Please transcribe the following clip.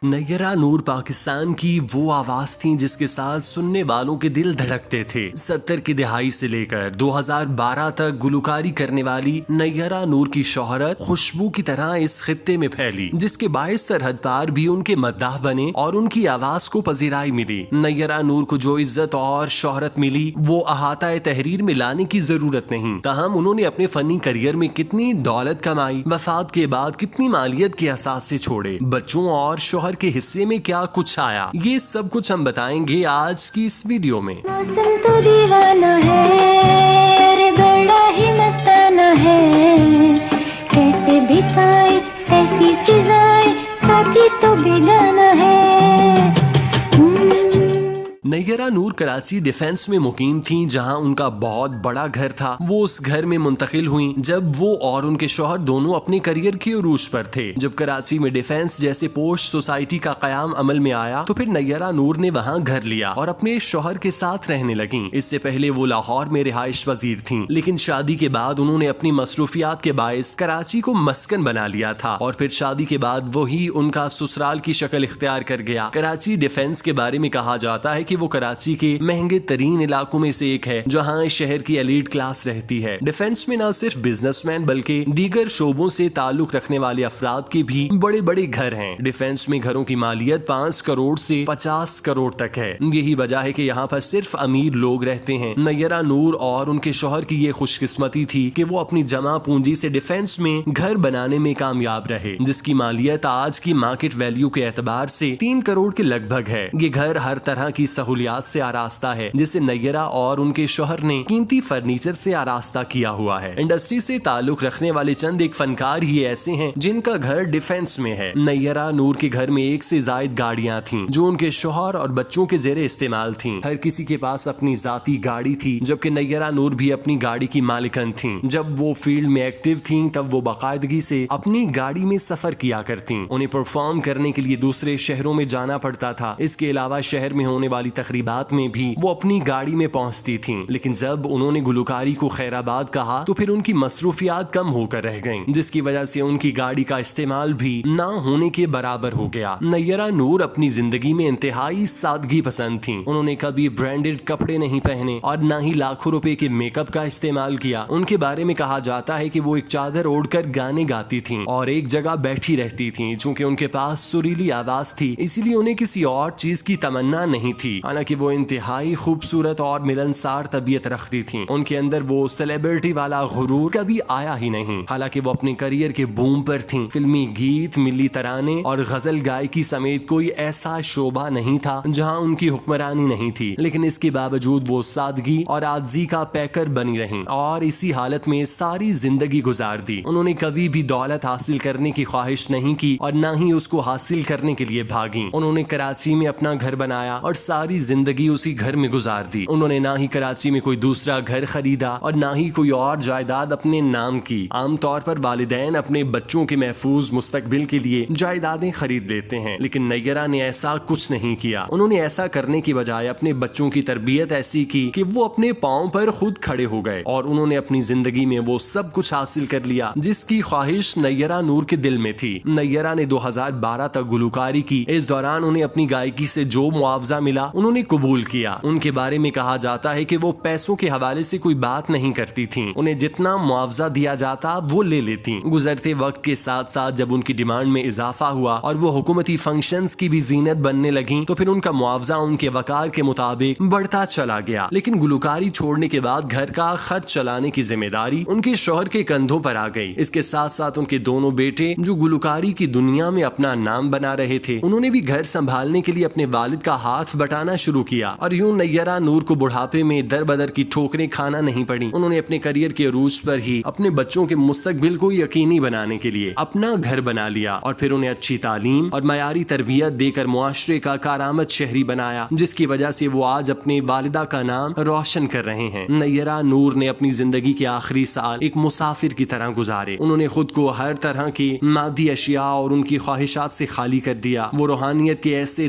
نیرہ نور پاکستان کی وہ آواز تھی جس کے ساتھ سننے والوں کے دل دھڑکتے تھے۔ 70 کی دہائی سے لے کر 2012 تک گلوکاری کرنے والی نیرہ نور کی شہرت خوشبو کی طرح اس خطے میں پھیلی، جس کے باعث سرحد پار بھی ان کے مداح بنے اور ان کی آواز کو پذیرائی ملی۔ نیرہ نور کو جو عزت اور شہرت ملی وہ احاطہ تحریر میں لانے کی ضرورت نہیں، تاہم انہوں نے اپنے فنی کریئر میں کتنی دولت کمائی، وفات کے بعد کتنی مالیت کے اثاثے چھوڑے، بچوں اور شوہر کے حصے میں کیا کچھ آیا، یہ سب کچھ ہم بتائیں گے آج کی اس ویڈیو میں۔ موسم تو دیوانہ ہے، ارے بڑا ہی مستانہ ہے، کیسے بتائیں ایسی فضائیں، ساتھی تو بیگانہ ہے۔ نیرہ نور کراچی ڈیفنس میں مقیم تھیں، جہاں ان کا بہت بڑا گھر تھا۔ وہ اس گھر میں منتقل ہوئیں جب وہ اور ان کے شوہر دونوں اپنے کریئر کے عروج پر تھے۔ جب کراچی میں ڈیفنس جیسے پوش سوسائٹی کا قیام عمل میں آیا تو پھر نیرہ نور نے وہاں گھر لیا اور اپنے شوہر کے ساتھ رہنے لگیں۔ اس سے پہلے وہ لاہور میں رہائش پذیر تھیں، لیکن شادی کے بعد انہوں نے اپنی مصروفیات کے باعث کراچی کو مسکن بنا لیا تھا، اور پھر شادی کے بعد وہی ان کا سسرال کی شکل اختیار کر گیا۔ کراچی ڈیفنس کے بارے میں کہا جاتا ہے کہ وہ کراچی کے مہنگے ترین علاقوں میں سے ایک ہے، جہاں شہر کی ایلیٹ کلاس رہتی ہے۔ ڈیفنس میں نہ صرف بزنس مین بلکہ دیگر شعبوں سے تعلق رکھنے والے افراد کے بھی بڑے بڑے گھر ہیں۔ ڈیفنس میں گھروں کی مالیت 5 کروڑ سے 50 کروڑ تک ہے۔ یہی وجہ ہے کہ یہاں پر صرف امیر لوگ رہتے ہیں۔ نیرہ نور اور ان کے شوہر کی یہ خوش قسمتی تھی کہ وہ اپنی جمع پونجی سے ڈیفنس میں گھر بنانے میں کامیاب رہے، جس کی مالیت آج کی مارکیٹ ویلیو کے اعتبار سے 3 کروڑ کے لگ بھگ ہے۔ یہ گھر ہر طرح کی سہولیات سے آراستہ ہے، جسے نیرہ اور ان کے شوہر نے قیمتی فرنیچر سے آراستہ کیا ہوا ہے۔ انڈسٹری سے تعلق رکھنے والے چند ایک فنکار ہی ایسے ہیں جن کا گھر ڈیفنس میں ہے۔ نیرہ نور کے گھر میں 1 سے زائد گاڑیاں تھیں جو ان کے شوہر اور بچوں کے زیر استعمال تھیں۔ ہر کسی کے پاس اپنی ذاتی گاڑی تھی، جبکہ نیرہ نور بھی اپنی گاڑی کی مالکن تھیں۔ جب وہ فیلڈ میں ایکٹیو تھیں تب وہ باقاعدگی سے اپنی گاڑی میں سفر کیا کرتیں۔ انہیں پرفارم کرنے کے لیے دوسرے شہروں میں جانا پڑتا تھا۔ اس کے علاوہ شہر میں ہونے والی تقریبات میں بھی وہ اپنی گاڑی میں پہنچتی تھیں، لیکن جب انہوں نے گلوکاری کو خیر آباد کہا تو پھر ان کی مصروفیات کم ہو کر رہ گئیں، جس کی وجہ سے ان کی گاڑی کا استعمال بھی نہ ہونے کے برابر ہو گیا۔ نیرہ نور اپنی زندگی میں انتہائی سادگی پسند تھیں۔ انہوں نے کبھی برانڈڈ کپڑے نہیں پہنے اور نہ ہی لاکھوں روپے کے میک اپ کا استعمال کیا۔ ان کے بارے میں کہا جاتا ہے کہ وہ ایک چادر اوڑھ کر گانے گاتی تھیں اور ایک جگہ بیٹھی رہتی تھیں۔ چونکہ ان کے پاس سریلی آواز تھی، اسی لیے انہیں کسی اور چیز کی تمنا نہیں تھی۔ حالانکہ وہ انتہائی خوبصورت اور ملنسار طبیعت رکھتی تھیں، ان کے اندر وہ سیلیبریٹی والا غرور کبھی آیا ہی نہیں۔ حالانکہ وہ اپنے کریئر کے بوم پر تھیں، فلمی گیت، ملی ترانے اور غزل گائکی سمیت کوئی ایسا شعبہ نہیں تھا جہاں ان کی حکمرانی نہیں تھی، لیکن اس کے باوجود وہ سادگی اور عاجزی کا پیکر بنی رہیں اور اسی حالت میں ساری زندگی گزار دی۔ انہوں نے کبھی بھی دولت حاصل کرنے کی خواہش نہیں کی اور نہ ہی اس کو حاصل کرنے کے لیے بھاگیں۔ انہوں نے کراچی میں اپنا گھر بنایا اور ساری زندگی اسی گھر میں گزار دی۔ انہوں نے نہ ہی کراچی میں کوئی دوسرا گھر خریدا اور نہ ہی کوئی اور جائیداد اپنے نام کی۔ عام طور پر والدین اپنے بچوں کے محفوظ مستقبل کے لیے جائیدادیں خرید لیتے ہیں، لیکن نیرہ نے ایسا کچھ نہیں کیا۔ انہوں نے ایسا کرنے کی بجائے اپنے بچوں کی تربیت ایسی کی کہ وہ اپنے پاؤں پر خود کھڑے ہو گئے، اور انہوں نے اپنی زندگی میں وہ سب کچھ حاصل کر لیا جس کی خواہش نیرہ نور کے دل میں تھی۔ نیرہ نے 2012 تک گلوکاری کی۔ اس دوران انہیں اپنی گائیکی سے جو معاوضہ ملا انہوں نے قبول کیا۔ ان کے بارے میں کہا جاتا ہے کہ وہ پیسوں کے حوالے سے کوئی بات نہیں کرتی تھیں، انہیں جتنا معاوضہ دیا جاتا وہ لے لیتی۔ گزرتے وقت کے ساتھ ساتھ جب ان کی ڈیمانڈ میں اضافہ ہوا اور وہ حکومتی فنکشنز کی بھی زینت بننے لگیں تو پھر ان کا معاوضہ ان کے وقار کے مطابق بڑھتا چلا گیا۔ لیکن گلوکاری چھوڑنے کے بعد گھر کا خرچ چلانے کی ذمہ داری ان کے شوہر کے کندھوں پر آ گئی۔ اس کے ساتھ ساتھ ان کے دونوں بیٹے جو گلوکاری کی دنیا میں اپنا نام بنا رہے تھے، انہوں نے بھی گھر سنبھالنے کے لیے اپنے والد کا ہاتھ بٹانا شروع کیا، اور یوں نیرہ نور کو بڑھاپے میں در بدر کی ٹھوکریں کھانا نہیں پڑی۔ انہوں نے اپنے کریئر کے عروج پر ہی اپنے بچوں کے مستقبل کو یقینی بنانے کے لیے اپنا گھر بنا لیا، اور پھر انہیں اچھی تعلیم اور معیاری تربیت دے کر معاشرے کا کارآمد شہری بنایا، جس کی وجہ سے وہ آج اپنے والدہ کا نام روشن کر رہے ہیں۔ نیرہ نور نے اپنی زندگی کے آخری سال ایک مسافر کی طرح گزارے۔ انہوں نے خود کو ہر طرح کی مادی اشیاء اور ان کی خواہشات سے خالی کر دیا۔ وہ روحانیت کے ایسے